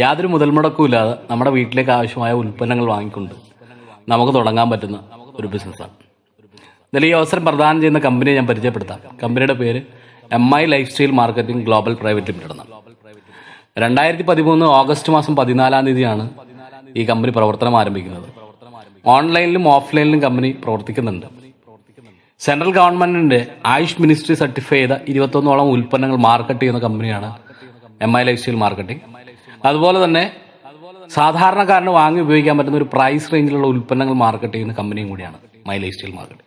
യാതൊരു മുതൽ മുടക്കും ഇല്ലാതെ നമ്മുടെ വീട്ടിലേക്ക് ആവശ്യമായ ഉൽപ്പന്നങ്ങൾ വാങ്ങിക്കൊണ്ട് നമുക്ക് തുടങ്ങാൻ പറ്റുന്ന ഒരു ബിസിനസ്സാണ്. ഇതിൽ ഈ അവസരം പ്രദാനം ചെയ്യുന്ന കമ്പനിയെ ഞാൻ പരിചയപ്പെടുത്താം. കമ്പനിയുടെ പേര് MI life style marketing global private limited എന്നാണ്. 2013 ഓഗസ്റ്റ് മാസം 14-ാം തീയതിയാണ് ഈ കമ്പനി പ്രവർത്തനം ആരംഭിക്കുന്നത്. ഓൺലൈനിലും ഓഫ്ലൈനിലും കമ്പനി പ്രവർത്തിക്കുന്നുണ്ട്. സെൻട്രൽ ഗവൺമെന്റിന്റെ ആയുഷ് മിനിസ്ട്രി സർട്ടിഫൈ ചെയ്ത 21ഓളം ഉൽപ്പന്നങ്ങൾ മാർക്കറ്റ് ചെയ്യുന്ന കമ്പനിയാണ് MI ലൈഫ് സ്റ്റൈൽ മാർക്കറ്റിംഗ്. അതുപോലെ തന്നെ സാധാരണക്കാരന് വാങ്ങി ഉപയോഗിക്കാൻ പറ്റുന്ന ഒരു പ്രൈസ് റേഞ്ചിലുള്ള ഉൽപ്പന്നങ്ങൾ മാർക്കറ്റ് ചെയ്യുന്ന കമ്പനിയും കൂടിയാണ് MI ലൈഫ് സ്റ്റൈൽ മാർക്കറ്റിംഗ്.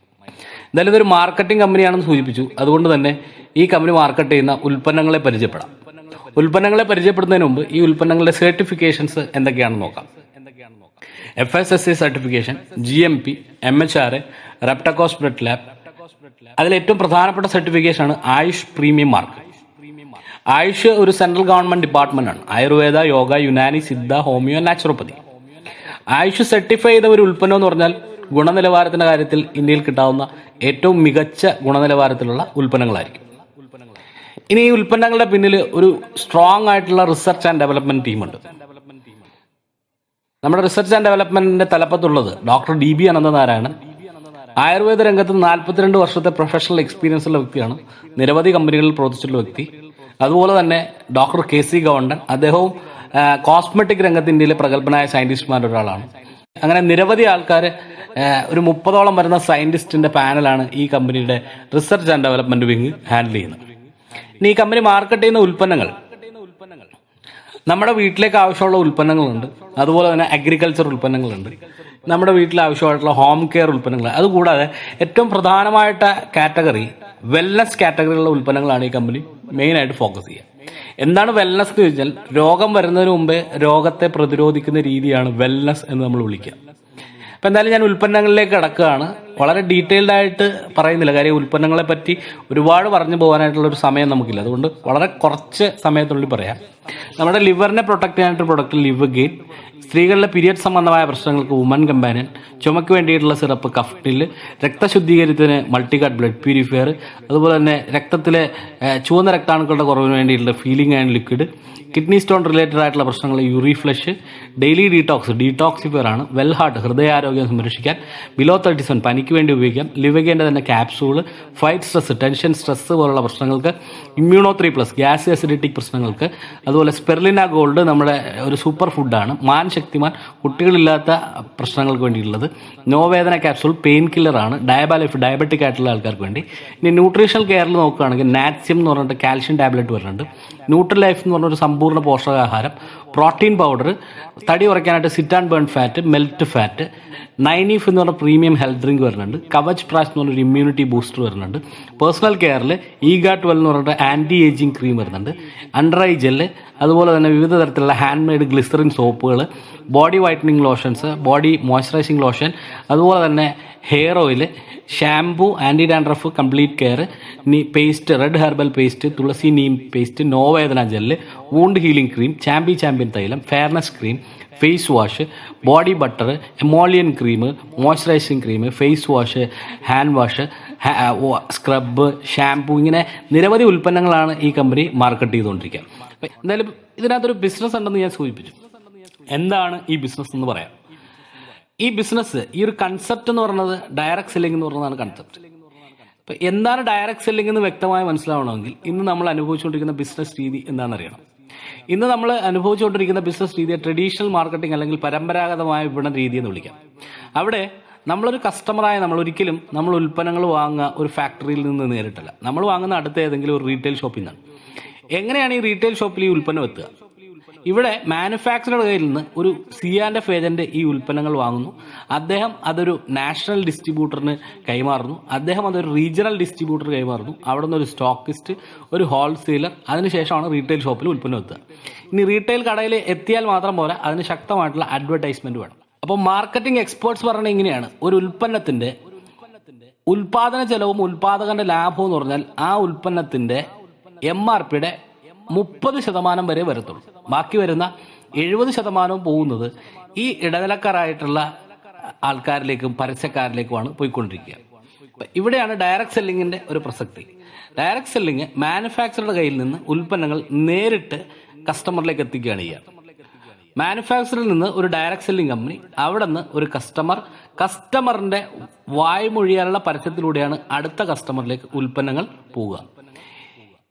എന്തായാലും ഇതൊരു മാർക്കറ്റിംഗ് കമ്പനിയാണെന്ന് സൂചിപ്പിച്ചു. അതുകൊണ്ട് തന്നെ ഈ കമ്പനി മാർക്കറ്റ് ചെയ്യുന്ന ഉൽപ്പന്നങ്ങളെ പരിചയപ്പെടാം. ഉൽപ്പന്നങ്ങളെ പരിചയപ്പെടുന്നതിന് മുമ്പ് ഈ ഉൽപ്പന്നങ്ങളുടെ സർട്ടിഫിക്കേഷൻസ് എന്തൊക്കെയാണെന്ന് നോക്കാം. FSSAI സർട്ടിഫിക്കേഷൻ, GMP, MHRA, റെപ്റ്റക്കോസ് ബ്രെഡ് ലാബ്. അതിൽ ഏറ്റവും പ്രധാനപ്പെട്ട സർട്ടിഫിക്കേഷനാണ് ആയുഷ് പ്രീമിയം മാർക്ക്. ആയുഷ് ഒരു സെൻട്രൽ ഗവൺമെന്റ് ഡിപ്പാർട്ട്മെന്റ് ആണ്. Ayurveda, yoga, Unani, Siddha, homeo, naturopathy. Ayush certify ചെയ്ത ഒരു ഉൽപ്പന്നം എന്ന് പറഞ്ഞാൽ ഗുണനിലവാരത്തിന്റെ കാര്യത്തിൽ ഇന്ത്യയിൽ കിട്ടാവുന്ന ഏറ്റവും മികച്ച ഗുണനിലവാരത്തിലുള്ള ഉൽപ്പന്നങ്ങളായിരിക്കും. ഇനി ഈ ഉൽപ്പന്നങ്ങളുടെ പിന്നിൽ ഒരു സ്ട്രോങ് ആയിട്ടുള്ള റിസർച്ച് ആൻഡ് ഡെവലപ്മെന്റ് ടീമുണ്ട്. നമ്മുടെ റിസർച്ച് ആൻഡ് ഡെവലപ്മെന്റിന്റെ തലപ്പത്തുള്ളത് ഡോക്ടർ DB അനന്തനാരായണൻ. ആയുർവേദ രംഗത്ത് 42 വർഷത്തെ പ്രൊഫഷണൽ എക്സ്പീരിയൻസ് ഉള്ള വ്യക്തിയാണ്. നിരവധി കമ്പനികളിൽ പ്രവർത്തിച്ചിട്ടുള്ള വ്യക്തി. അതുപോലെ തന്നെ ഡോക്ടർ KC ഗവണ്ടൻ, അദ്ദേഹവും കോസ്മെറ്റിക് രംഗത്ത് ഇന്ത്യയിലെ പ്രഗത്ഭനായ സയന്റിസ്റ്റുമാരുടെ ഒരാളാണ്. അങ്ങനെ നിരവധി ആൾക്കാർ, ഒരു 30ഓളം വരുന്ന സയന്റിസ്റ്റിന്റെ പാനലാണ് ഈ കമ്പനിയുടെ research and development wing handle ചെയ്യുന്നത്. ഇനി ഈ കമ്പനി മാർക്കറ്റ് ചെയ്യുന്ന ഉൽപ്പന്നങ്ങൾ നമ്മുടെ വീട്ടിലേക്ക് ആവശ്യമുള്ള ഉൽപ്പന്നങ്ങളുണ്ട്. അതുപോലെ തന്നെ അഗ്രികൾച്ചർ ഉൽപ്പന്നങ്ങളുണ്ട്. നമ്മുടെ വീട്ടിൽ ആവശ്യമായിട്ടുള്ള ഹോം കെയർ ഉൽപ്പന്നങ്ങൾ. അതുകൂടാതെ ഏറ്റവും പ്രധാനമായിട്ട് കാറ്റഗറി വെൽനസ് കാറ്റഗറിയിലുള്ള ഉൽപ്പന്നങ്ങളാണ് ഈ കമ്പനി മെയിനായിട്ട് ഫോക്കസ് ചെയ്യുക. എന്താണ് വെൽനസ് എന്ന് ചോദിച്ചാൽ, രോഗം വരുന്നതിന് മുമ്പേ രോഗത്തെ പ്രതിരോധിക്കുന്ന രീതിയാണ് വെൽനസ് എന്ന് നമ്മൾ വിളിക്കുക. അപ്പം എന്തായാലും ഞാൻ ഉൽപ്പന്നങ്ങളിലേക്ക് കിടക്കുകയാണ്. വളരെ ഡീറ്റെയിൽഡ് ആയിട്ട് പറയുന്നില്ല, കാര്യം ഉൽപ്പന്നങ്ങളെ പറ്റി ഒരുപാട് പറഞ്ഞു പോകാനായിട്ടുള്ള ഒരു സമയം നമുക്കില്ല. അതുകൊണ്ട് വളരെ കുറച്ച് സമയത്തിനുള്ളിൽ പറയാം. നമ്മുടെ ലിവറിനെ പ്രൊട്ടക്ട് ചെയ്യാനായിട്ട് പ്രൊഡക്റ്റ് ലിവർ ഗെയിൻ, സ്ത്രീകളിലെ പീരിയഡ് സംബന്ധമായ പ്രശ്നങ്ങൾക്ക് വുമൻ കമ്പാനിയൻ, ചുമയ്ക്ക് വേണ്ടിയിട്ടുള്ള സിറപ്പ് കഫ്റ്റില്, രക്തശുദ്ധീകരണത്തിന് മൾട്ടികാർഡ് ബ്ലഡ് പ്യൂരിഫയർ, അതുപോലെ തന്നെ രക്തത്തിലെ ചുവന്ന രക്താണുക്കളുടെ കുറവിന് വേണ്ടിയിട്ടുള്ള feeling and liquid, kidney stone related ആയിട്ടുള്ള പ്രശ്നങ്ങൾ യൂറി ഫ്ലഷ്, ഡെയിലി ഡീടോക്സിഫയർ ആണ്, വെൽ ഹാർട്ട് ഹൃദയാരോഗ്യം സംരക്ഷിക്കാൻ, ബിലോ 37 പനിക്ക് വേണ്ടി ഉപയോഗിക്കാം, ലിവഗേൻ്റെ തന്നെ capsule, fight stress, tension, stress പോലുള്ള പ്രശ്നങ്ങൾക്ക്, ഇമ്മ്യൂണോ 3+ ഗ്യാസ് അസിഡിറ്റിക് പ്രശ്നങ്ങൾക്ക്, അതുപോലെ സ്പെർലിന ഗോൾഡ് നമ്മുടെ ഒരു സൂപ്പർ ഫുഡാണ്, മാൻ ശക്തിമാൻ കുട്ടികളില്ലാത്ത പ്രശ്നങ്ങൾക്ക് വേണ്ടിയിട്ടുള്ളത്, നോവേദന ക്യാപ്സൂൾ പെയിൻ കില്ലറാണ്, ഡയബറ്റിക് ആയിട്ടുള്ള ആൾക്കാർക്ക് വേണ്ടി. ഇനി ന്യൂട്രീഷണൽ കെയറിൽ നോക്കുകയാണെങ്കിൽ നാറ്റ്സിയം എന്ന് പറഞ്ഞിട്ട് കാൽഷ്യം ടാബ്ലറ്റ് വരുന്നുണ്ട്, ന്യൂട്രൽ ലൈഫ് എന്ന് പറഞ്ഞൊരു സമ്പൂർണ്ണ പോഷകാഹാരം, പ്രോട്ടീൻ പൗഡർ, തടി കുറയ്ക്കാനായിട്ട് sit and burn fat, melt fat, നൈനീഫ് എന്ന് പറഞ്ഞ പ്രീമിയം ഹെൽത്ത് ഡ്രിങ്ക് വരുന്നുണ്ട്, കവച് പ്രാഷ് എന്ന് പറഞ്ഞൊരു ഇമ്മ്യൂണിറ്റി ബൂസ്റ്റർ വരുന്നുണ്ട്, പേഴ്സണൽ കെയറിൽ EGA12 എന്ന് പറഞ്ഞിട്ട് ആന്റി ഏജിങ് ക്രീം വരുന്നുണ്ട്, അണ്ടർ ഐ ജെല്ല്, അതുപോലെ തന്നെ വിവിധ തരത്തിലുള്ള ഹാൻഡ് മെയ്ഡ് ഗ്ലിസറിൻ സോപ്പുകൾ, body whitening lotions, body moisturising lotion, അതുപോലെ തന്നെ hair oil, shampoo, anti dandruff complete care, paste, red herbal paste, tulsi neem paste, Novedana gel, wound healing cream, champion തൈലം, fairness cream, face wash, body butter, emollient cream, moisturising cream, face wash, hand wash, scrub, shampoo, ഇങ്ങനെ നിരവധി ഉൽപ്പന്നങ്ങളാണ് ഈ company market ചെയ്തുകൊണ്ടിരിക്കുക. എന്തായാലും ഇതിനകത്തൊരു business ഉണ്ടെന്ന് ഞാൻ സൂചിപ്പിച്ചു. എന്താണ് ഈ ബിസിനസ് എന്ന് പറയാം. ഈ ബിസിനസ്, ഈ ഒരു കൺസെപ്റ്റ് എന്ന് പറയുന്നത് ഡയറക്ട് സെല്ലിംഗ് എന്ന് പറയുന്നതാണ് കൺസെപ്റ്റ്. ഇപ്പം എന്താണ് ഡയറക്ട് സെല്ലിംഗ് എന്ന് വ്യക്തമായി മനസ്സിലാവണമെങ്കിൽ ഇന്ന് നമ്മൾ അനുഭവിച്ചുകൊണ്ടിരിക്കുന്ന ബിസിനസ് രീതി എന്താണെന്നറിയണം. ഇന്ന് നമ്മൾ അനുഭവിച്ചുകൊണ്ടിരിക്കുന്ന ബിസിനസ് രീതിയെ ട്രഡീഷണൽ മാർക്കറ്റിംഗ് അല്ലെങ്കിൽ പരമ്പരാഗതമായ വിപണന രീതി എന്ന് വിളിക്കാം. അവിടെ നമ്മളൊരു കസ്റ്റമറായ ഒരിക്കലും നമ്മൾ ഉൽപ്പന്നങ്ങൾ വാങ്ങുക ഒരു ഫാക്ടറിയിൽ നിന്ന് നേരിട്ടല്ല. നമ്മൾ വാങ്ങുന്ന അടുത്ത ഏതെങ്കിലും ഒരു റീറ്റെയിൽ ഷോപ്പിൽ നിന്നാണ്. എങ്ങനെയാണ് ഈ റീറ്റെയിൽ ഷോപ്പിൽ ഈ ഉൽപ്പന്നം എത്തുക? ഇവിടെ മാനുഫാക്ചറുടെ കയ്യിൽ നിന്ന് ഒരു C&F ഏജന്റ് ഈ ഉൽപ്പന്നങ്ങൾ വാങ്ങുന്നു. അദ്ദേഹം അതൊരു നാഷണൽ ഡിസ്ട്രിബ്യൂട്ടറിന് കൈമാറുന്നു. അദ്ദേഹം അതൊരു റീജിയണൽ ഡിസ്ട്രിബ്യൂട്ടർ കൈമാറുന്നു. അവിടെ നിന്ന് ഒരു സ്റ്റോക്കിസ്റ്റ്, ഒരു ഹോൾസെയിലർ, അതിനുശേഷമാണ് റീറ്റെയിൽ ഷോപ്പിൽ ഉൽപ്പന്നം എത്തുക. ഇനി റീറ്റെയിൽ കടയിൽ എത്തിയാൽ മാത്രം പോരാ, അതിന് ശക്തമായിട്ടുള്ള അഡ്വർടൈസ്മെന്റ് വേണം. അപ്പോൾ മാർക്കറ്റിംഗ് എക്സ്പേർട്സ് പറയുന്നത് ഇങ്ങനെയാണ്: ഒരു ഉൽപ്പന്നത്തിന്റെ ഉൽപാദന ചെലവും ഉൽപാദകന്റെ ലാഭവും എന്ന് പറഞ്ഞാൽ ആ ഉൽപ്പന്നത്തിന്റെ MRPയുടെ 30% വരെ വരത്തുള്ളൂ. ബാക്കി വരുന്ന 70% പോകുന്നത് ഈ ഇടനിലക്കാരായിട്ടുള്ള ആൾക്കാരിലേക്കും പരസ്യക്കാരിലേക്കുമാണ് പോയിക്കൊണ്ടിരിക്കുക. ഇവിടെയാണ് ഡയറക്ട് സെല്ലിങ്ങിന്റെ ഒരു പ്രസക്തി. ഡയറക്ട് സെല്ലിങ് മാനുഫാക്ചറുടെ കയ്യിൽ നിന്ന് ഉൽപ്പന്നങ്ങൾ നേരിട്ട് കസ്റ്റമറിലേക്ക് എത്തിക്കുകയാണ് ചെയ്യുക. മാനുഫാക്ചറിൽ നിന്ന് ഒരു ഡയറക്ട് സെല്ലിംഗ് കമ്പനി, അവിടെ നിന്ന് ഒരു കസ്റ്റമറിന്റെ വായ്മൊഴിയാനുള്ള പരസ്യത്തിലൂടെയാണ് അടുത്ത കസ്റ്റമറിലേക്ക് ഉൽപ്പന്നങ്ങൾ പോവുക.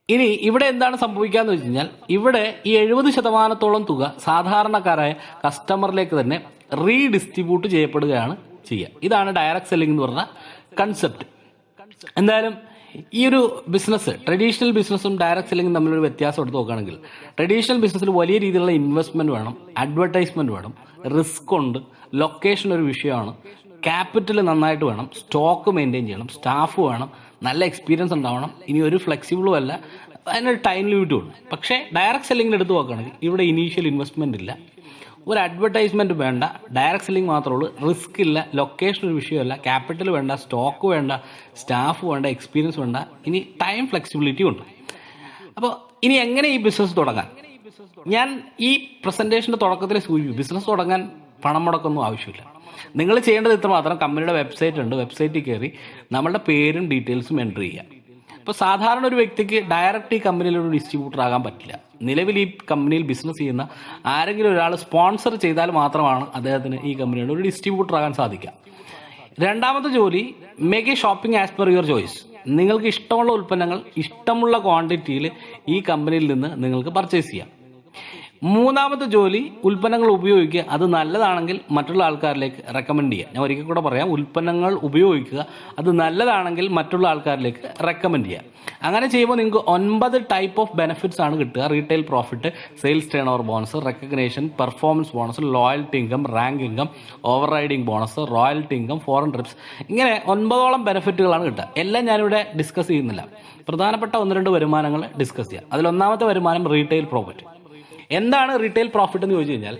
ഇനി ഇവിടെ എന്താണ് സംഭവിക്കാന്ന് വെച്ച് കഴിഞ്ഞാൽ, ഇവിടെ ഈ 70% തുക സാധാരണക്കാരായ കസ്റ്റമറിലേക്ക് തന്നെ റീഡിസ്ട്രിബ്യൂട്ട് ചെയ്യപ്പെടുകയാണ് ചെയ്യുക. ഇതാണ് ഡയറക്ട് സെല്ലിംഗ് എന്ന് പറഞ്ഞ കൺസെപ്റ്റ്. എന്തായാലും ഈ ഒരു ബിസിനസ്, ട്രഡീഷണൽ ബിസിനസ്സും ഡയറക്ട് സെല്ലിംഗും തമ്മിലൊരു വ്യത്യാസം എടുത്ത് നോക്കുകയാണെങ്കിൽ, ട്രഡീഷണൽ ബിസിനസ്സിൽ വലിയ രീതിയിലുള്ള ഇൻവെസ്റ്റ്മെന്റ് വേണം, അഡ്വർടൈസ്മെന്റ് വേണം, റിസ്ക് ഉണ്ട്, ലൊക്കേഷൻ ഒരു വിഷയമാണ്, ക്യാപിറ്റൽ നന്നായിട്ട് വേണം, സ്റ്റോക്ക് മെയിൻറ്റെയിൻ ചെയ്യണം, സ്റ്റാഫ് വേണം, നല്ല എക്സ്പീരിയൻസ് ഉണ്ടാവണം, ഇനി ഒരു ഫ്ലെക്സിബിളും അല്ല, അതിനൊരു ടൈം ലിമിറ്റും ഉണ്ട്. പക്ഷേ ഡയറക്ട് സെല്ലിംഗിന് എടുത്ത് നോക്കുകയാണെങ്കിൽ ഇവിടെ ഇനീഷ്യൽ ഇൻവെസ്റ്റ്മെന്റ് ഇല്ല, ഒരു അഡ്വർടൈസ്മെന്റ് വേണ്ട, ഡയറക്ട് സെല്ലിംഗ് മാത്രമേ ഉള്ളൂ, റിസ്ക് ഇല്ല, ലൊക്കേഷൻ ഒരു വിഷയമല്ല, ക്യാപിറ്റൽ വേണ്ട, സ്റ്റോക്ക് വേണ്ട, സ്റ്റാഫ് വേണ്ട, എക്സ്പീരിയൻസ് വേണ്ട, ഇനി ടൈം ഫ്ലെക്സിബിലിറ്റി ഉണ്ട്. അപ്പോൾ ഇനി എങ്ങനെ ഈ ബിസിനസ് തുടങ്ങാൻ? ഞാൻ ഈ പ്രസന്റേഷന്റെ തുടക്കത്തിൽ സൂചിപ്പിച്ചു, ബിസിനസ് തുടങ്ങാൻ പണം മുടക്കൊന്നും ആവശ്യമില്ല. നിങ്ങൾ ചെയ്യേണ്ടത് ഇത്ര മാത്രം, കമ്പനിയുടെ വെബ്സൈറ്റ് ഉണ്ട്, വെബ്സൈറ്റിൽ കയറി നമ്മളുടെ പേരും ഡീറ്റെയിൽസും എൻ്റർ ചെയ്യുക. ഇപ്പോൾ സാധാരണ ഒരു വ്യക്തിക്ക് ഡയറക്റ്റ് ഈ കമ്പനിയിൽ ഒരു ഡിസ്ട്രിബ്യൂട്ടർ ആകാൻ പറ്റില്ല. നിലവിൽ ഈ കമ്പനിയിൽ ബിസിനസ് ചെയ്യുന്ന ആരെങ്കിലും ഒരാൾ സ്പോൺസർ ചെയ്താൽ മാത്രമാണ് അദ്ദേഹത്തിന് ഈ കമ്പനിയുടെ ഒരു ഡിസ്ട്രിബ്യൂട്ടർ ആകാൻ സാധിക്കുക. രണ്ടാമത്തെ ജോലി, make A shopping as per your choice. നിങ്ങൾക്ക് ഇഷ്ടമുള്ള ഉൽപ്പന്നങ്ങൾ ഇഷ്ടമുള്ള ക്വാണ്ടിറ്റിയിൽ ഈ കമ്പനിയിൽ നിന്ന് നിങ്ങൾക്ക് പർച്ചേസ് ചെയ്യാം. മൂന്നാമത്തെ ജോലി, ഉൽപ്പന്നങ്ങൾ ഉപയോഗിക്കുക, അത് നല്ലതാണെങ്കിൽ മറ്റുള്ള ആൾക്കാരിലേക്ക് റെക്കമെൻഡ് ചെയ്യുക. ഞാൻ ഒരിക്കൽ കൂടെ പറയാം, ഉൽപ്പന്നങ്ങൾ ഉപയോഗിക്കുക, അത് നല്ലതാണെങ്കിൽ മറ്റുള്ള ആൾക്കാരിലേക്ക് റെക്കമെൻഡ് ചെയ്യുക. അങ്ങനെ ചെയ്യുമ്പോൾ നിങ്ങൾക്ക് 9 ടൈപ്പ് ഓഫ് ബെനിഫിറ്റ്സ് ആണ് കിട്ടുക. Retail profit, sales turn over bonus, recognition, performance bonus, loyalty income, rank income, over riding bonus, royalty income, foreign TRIPS, ഇങ്ങനെ 9ഓളം ബെനിഫിറ്റുകളാണ് കിട്ടുക. എല്ലാം ഞാനിവിടെ ഡിസ്കസ് ചെയ്യുന്നില്ല. പ്രധാനപ്പെട്ട 1-2 വരുമാനങ്ങൾ ഡിസ്കസ് ചെയ്യാം. അതിലൊന്നാമത്തെ വരുമാനം റീറ്റെയിൽ പ്രോഫിറ്റ്. എന്താണ് റീറ്റെയിൽ പ്രോഫിറ്റ് എന്ന് ചോദിച്ചു കഴിഞ്ഞാൽ,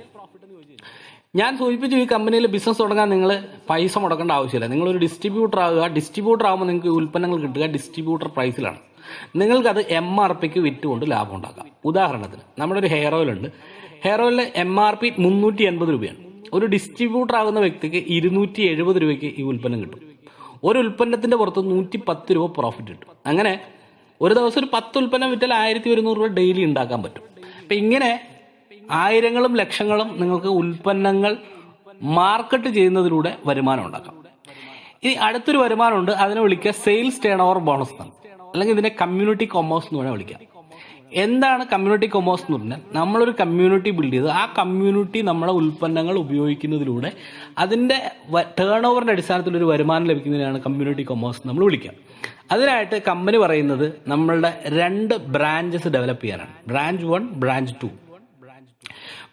ഞാൻ സൂചിപ്പിച്ചു, ഈ കമ്പനിയിൽ ബിസിനസ് തുടങ്ങാൻ നിങ്ങൾ പൈസ മുടക്കേണ്ട ആവശ്യമില്ല. നിങ്ങളൊരു ഡിസ്ട്രിബ്യൂട്ടർ ആകുക. ഡിസ്ട്രിബ്യൂട്ടർ ആകുമ്പോൾ നിങ്ങൾക്ക് ഉൽപ്പന്നങ്ങൾ കിട്ടുക ഡിസ്ട്രിബ്യൂട്ടർ പ്രൈസിലാണ്. നിങ്ങൾക്കത് MRPക്ക് വിറ്റുകൊണ്ട് ലാഭം ഉണ്ടാക്കാം. ഉദാഹരണത്തിന് നമ്മുടെ ഒരു ഹെയർ ഓയിൽ ഉണ്ട്. ഹെയർ ഓയിലിന് MRP 380 രൂപയാണ്. ഒരു ഡിസ്ട്രിബ്യൂട്ടർ ആകുന്ന വ്യക്തിക്ക് 270 രൂപയ്ക്ക് ഈ ഉൽപ്പന്നം കിട്ടും. ഒരു ഉൽപ്പന്നത്തിന്റെ പുറത്ത് 110 രൂപ പ്രോഫിറ്റ് കിട്ടും. അങ്ങനെ ഒരു ദിവസം ഒരു 10 ഉൽപ്പന്നം വിറ്റാൽ 1100 രൂപ ഡെയിലി ഉണ്ടാക്കാൻ പറ്റും. അപ്പം ഇങ്ങനെ ആയിരങ്ങളും ലക്ഷങ്ങളും നിങ്ങൾക്ക് ഉൽപ്പന്നങ്ങൾ മാർക്കറ്റ് ചെയ്യുന്നതിലൂടെ വരുമാനം ഉണ്ടാക്കാം. ഇനി അടുത്തൊരു വരുമാനമുണ്ട്, അതിനെ വിളിക്കുക സെയിൽസ് ടേൺ ഓവർ ബോണസ് എന്നാണ്, അല്ലെങ്കിൽ ഇതിനെ കമ്മ്യൂണിറ്റി കൊമേഴ്സ് എന്ന് വേണേൽ വിളിക്കാം. എന്താണ് കമ്മ്യൂണിറ്റി കൊമേഴ്സ് എന്ന് പറഞ്ഞാൽ, നമ്മളൊരു കമ്മ്യൂണിറ്റി ബിൽഡ് ചെയ്ത് ആ കമ്മ്യൂണിറ്റി നമ്മളെ ഉൽപ്പന്നങ്ങൾ ഉപയോഗിക്കുന്നതിലൂടെ അതിന്റെ ടേൺ ഓവറിന്റെ അടിസ്ഥാനത്തിൽ ഒരു വരുമാനം ലഭിക്കുന്നതിനാണ് കമ്മ്യൂണിറ്റി കൊമേഴ്സ് നമ്മൾ വിളിക്കുക. അതിനായിട്ട് കമ്പനി പറയുന്നത് നമ്മളുടെ 2 ബ്രാഞ്ചസ് ഡെവലപ്പ് ചെയ്യാനാണ്. Branch 1, branch 2.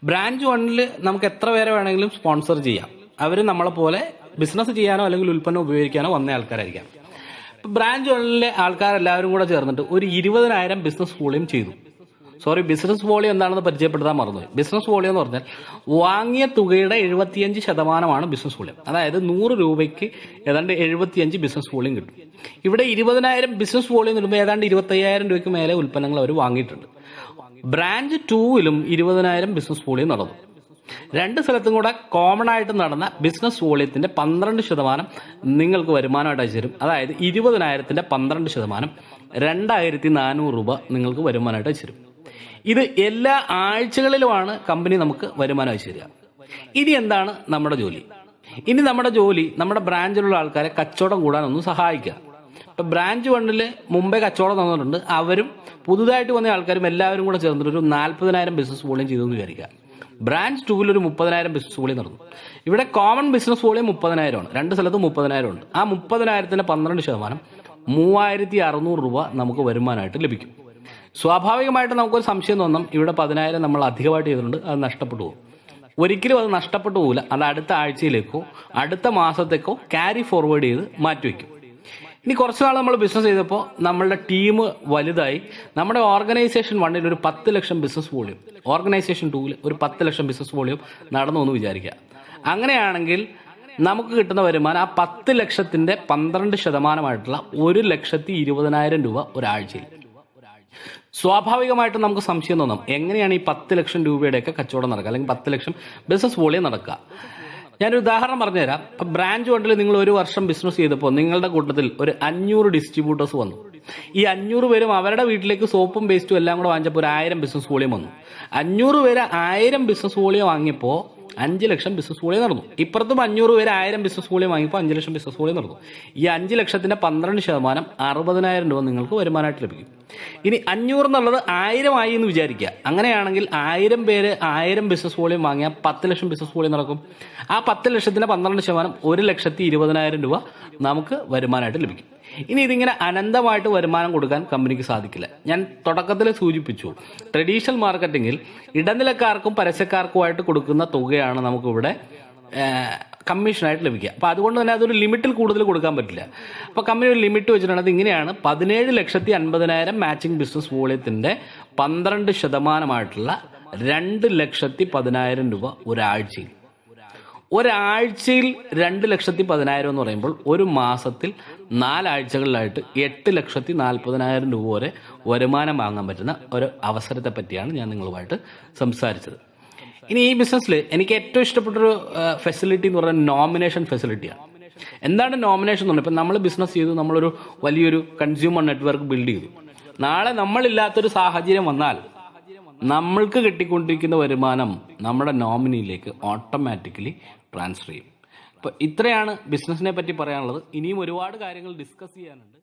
ബ്രാഞ്ച് 1-ൽ നമുക്ക് എത്ര പേരെ വേണമെങ്കിലും സ്പോൺസർ ചെയ്യാം. അവർ നമ്മളെ പോലെ ബിസിനസ് ചെയ്യാനോ അല്ലെങ്കിൽ ഉൽപ്പന്നം ഉപയോഗിക്കാനോ വന്ന ആൾക്കാരായിരിക്കാം. ബ്രാഞ്ച് 1-ലെ ആൾക്കാരെല്ലാവരും കൂടെ ചേർന്നിട്ട് ഒരു 20,000 ബിസിനസ് വോളിയം ചെയ്തു. ബിസിനസ് വോളിയം എന്താണെന്ന് പരിചയപ്പെടുത്താൻ മറന്നുപോയി. ബിസിനസ് വോളിയം എന്ന് പറഞ്ഞാൽ വാങ്ങിയ തുകയുടെ 75% ബിസിനസ് വോളിയം. അതായത് 100 രൂപയ്ക്ക് ഏതാണ്ട് 75 ബിസിനസ് വോളിയം കിട്ടും. ഇവിടെ 20,000 ബിസിനസ് വോളിയം കിട്ടുമ്പോൾ ഏതാണ്ട് 25,000 രൂപയ്ക്ക് മേലെ ഉൽപ്പന്നങ്ങൾ അവർ വാങ്ങിയിട്ടുണ്ട്. ബ്രാഞ്ച് 2-ലും 20,000 ബിസിനസ് വോളിയം നടന്നു. 2 സ്ഥലത്തും കൂടെ കോമൺ ആയിട്ട് നടന്ന ബിസിനസ് വോളിയത്തിന്റെ 12% നിങ്ങൾക്ക് വരുമാനമായിട്ട് അയച്ചു തരും. അതായത് 20,000-ന്റെ 12% 2,400 രൂപ നിങ്ങൾക്ക് വരുമാനമായിട്ട് അയച്ചു തരും. ഇത് എല്ലാ ആഴ്ചകളിലുമാണ് കമ്പനി നമുക്ക് വരുമാനം അയച്ചു തരിക. ഇനി എന്താണ് നമ്മുടെ ജോലി? നമ്മുടെ ബ്രാഞ്ചിലുള്ള ആൾക്കാരെ കച്ചവടം കൂടാനൊന്നും സഹായിക്കുക. ഇപ്പൊ ബ്രാഞ്ച് 1-ൽ മുമ്പേ കച്ചവടം തന്നിട്ടുണ്ട്, അവരും പുതുതായിട്ട് വന്ന ആൾക്കാരും എല്ലാവരും കൂടെ ചേർന്നിട്ട് ഒരു 40,000 ബിസിനസ് വോളിയം ചെയ്തെന്ന് വിചാരിക്കുക. ബ്രാഞ്ച് 2-ൽ ഒരു 30,000 ബിസിനസ് വോളിയം നടന്നു. ഇവിടെ കോമൺ ബിസിനസ് വോളിയം 30,000 ആണ്. 2 സ്ഥലത്ത് 30,000 ഉണ്ട്. ആ 30,000-ന്റെ 12% 3,600 രൂപ നമുക്ക് വരുമാനമായിട്ട് ലഭിക്കും. സ്വാഭാവികമായിട്ട് നമുക്കൊരു സംശയം തോന്നും, ഇവിടെ 10,000 നമ്മൾ അധികമായിട്ട് ചെയ്തിട്ടുണ്ട്, അത് നഷ്ടപ്പെട്ടു പോകും. ഒരിക്കലും അത് നഷ്ടപ്പെട്ടു പോകില്ല. അത് അടുത്ത ആഴ്ചയിലേക്കോ അടുത്ത മാസത്തേക്കോ ക്യാരി ഫോർവേഡ് ചെയ്ത് മാറ്റിവെക്കും. ഇനി കുറച്ച് നാൾ നമ്മൾ ബിസിനസ് ചെയ്തപ്പോൾ നമ്മളുടെ ടീം വലുതായി. നമ്മുടെ ഓർഗനൈസേഷൻ 1-ൽ ഒരു 10 ലക്ഷം ബിസിനസ് വോളിയം, ഓർഗനൈസേഷൻ 2-ൽ ഒരു 10 ലക്ഷം ബിസിനസ് വോളിയം നടന്നു എന്ന് വിചാരിക്കുക. അങ്ങനെയാണെങ്കിൽ നമുക്ക് കിട്ടുന്ന വരുമാനം ആ 10 ലക്ഷത്തിന്റെ 12% 1,20,000 രൂപ ഒരാഴ്ചയിൽ. സ്വാഭാവികമായിട്ടും നമുക്ക് സംശയം തോന്നും, എങ്ങനെയാണ് ഈ 10 ലക്ഷം രൂപയുടെയൊക്കെ കച്ചവടം നടക്കുക, അല്ലെങ്കിൽ 10 ലക്ഷം ബിസിനസ് വോളിയം നടക്കുക? ഞാനൊരു ഉദാഹരണം പറഞ്ഞുതരാം. ഇപ്പം ബ്രാഞ്ച് ഫണ്ടിൽ നിങ്ങൾ ഒരു വർഷം ബിസിനസ് ചെയ്തപ്പോൾ നിങ്ങളുടെ കൂട്ടത്തിൽ ഒരു 500 ഡിസ്ട്രിബ്യൂട്ടേഴ്സ് വന്നു. ഈ 500 പേരും അവരുടെ വീട്ടിലേക്ക് സോപ്പും പേസ്റ്റും എല്ലാം കൂടെ വാങ്ങിച്ചപ്പോൾ ഒരു 1000 ബിസിനസ് വോളിയം വന്നു. 500 പേര് 1000 ബിസിനസ് വോളിയം വാങ്ങിയപ്പോൾ 5 ലക്ഷം ബിസിനസ് വോളിയം നടന്നു. ഇപ്പുറത്തും 500 പേര് 1000 ബിസിനസ് വോളിയം വാങ്ങിയപ്പോൾ 5 ലക്ഷം ബിസിനസ് വോളിയം നടന്നു. ഈ 5 ലക്ഷത്തിന്റെ 12% 60,000 രൂപ നിങ്ങൾക്ക് വരുമാനമായിട്ട് ലഭിക്കും. ഇനി 500 എന്നുള്ളത് 1000 ആയി എന്ന് വിചാരിക്കുക. അങ്ങനെയാണെങ്കിൽ 1000 പേര് 1000 ബിസിനസ് വോളിയം വാങ്ങിയാൽ 10 ലക്ഷം ബിസിനസ് വോളിയം നടക്കും. ആ 10 ലക്ഷത്തിന്റെ 12% 1,20,000 രൂപ നമുക്ക് വരുമാനമായിട്ട് ലഭിക്കും. ഇനി ഇതിങ്ങനെ അനന്തമായിട്ട് വരുമാനം കൊടുക്കാൻ കമ്പനിക്ക് സാധിക്കില്ല. ഞാൻ തുടക്കത്തിൽ സൂചിപ്പിച്ചു, ട്രഡീഷണൽ മാർക്കറ്റിംഗിൽ ഇടനിലക്കാർക്കും പരസ്യക്കാർക്കുമായിട്ട് കൊടുക്കുന്ന തുകയാണ് നമുക്കിവിടെ കമ്മീഷനായിട്ട് ലഭിക്കുക. അപ്പോൾ അതുകൊണ്ട് തന്നെ അതൊരു ലിമിറ്റിൽ കൂടുതൽ കൊടുക്കാൻ പറ്റില്ല. അപ്പോൾ കമ്പനി ഒരു ലിമിറ്റ് വെച്ചിട്ടുള്ളത് ഇങ്ങനെയാണ്: 17,50,000 മാച്ചിങ് ബിസിനസ് വോളിയത്തിന്റെ 12% 2,10,000 രൂപ ഒരാഴ്ചയിൽ. 2,10,000 എന്ന് പറയുമ്പോൾ ഒരു മാസത്തിൽ 4 ആഴ്ചകളിലായിട്ട് 8,40,000 രൂപ വരെ വരുമാനം വാങ്ങാൻ പറ്റുന്ന ഒരു അവസരത്തെ പറ്റിയാണ് ഞാൻ നിങ്ങളുമായിട്ട് സംസാരിച്ചത്. ഇനി ഈ ബിസിനസ്സിൽ എനിക്ക് ഏറ്റവും ഇഷ്ടപ്പെട്ടൊരു ഫെസിലിറ്റി എന്ന് പറയുന്നത് നോമിനേഷൻ ഫെസിലിറ്റിയാണ്. എന്താണ് നോമിനേഷൻ എന്ന് പറഞ്ഞാൽ, ഇപ്പം നമ്മൾ ബിസിനസ് ചെയ്തു, നമ്മളൊരു വലിയൊരു കൺസ്യൂമർ നെറ്റ്വർക്ക് ബിൽഡ് ചെയ്തു. നാളെ നമ്മളില്ലാത്തൊരു സാഹചര്യം വന്നാൽ നമ്മൾക്ക് കിട്ടിക്കൊണ്ടിരിക്കുന്ന വരുമാനം നമ്മുടെ നോമിനിയിലേക്ക് ഓട്ടോമാറ്റിക്കലി ട്രാൻസ്ഫർ ചെയ്യും. അപ്പോൾ ഇത്രയാണ് ബിസിനസ്സിനെ പറ്റി പറയാനുള്ളത്. ഇനിയും ഒരുപാട് കാര്യങ്ങൾ ഡിസ്കസ് ചെയ്യാനുണ്ട്.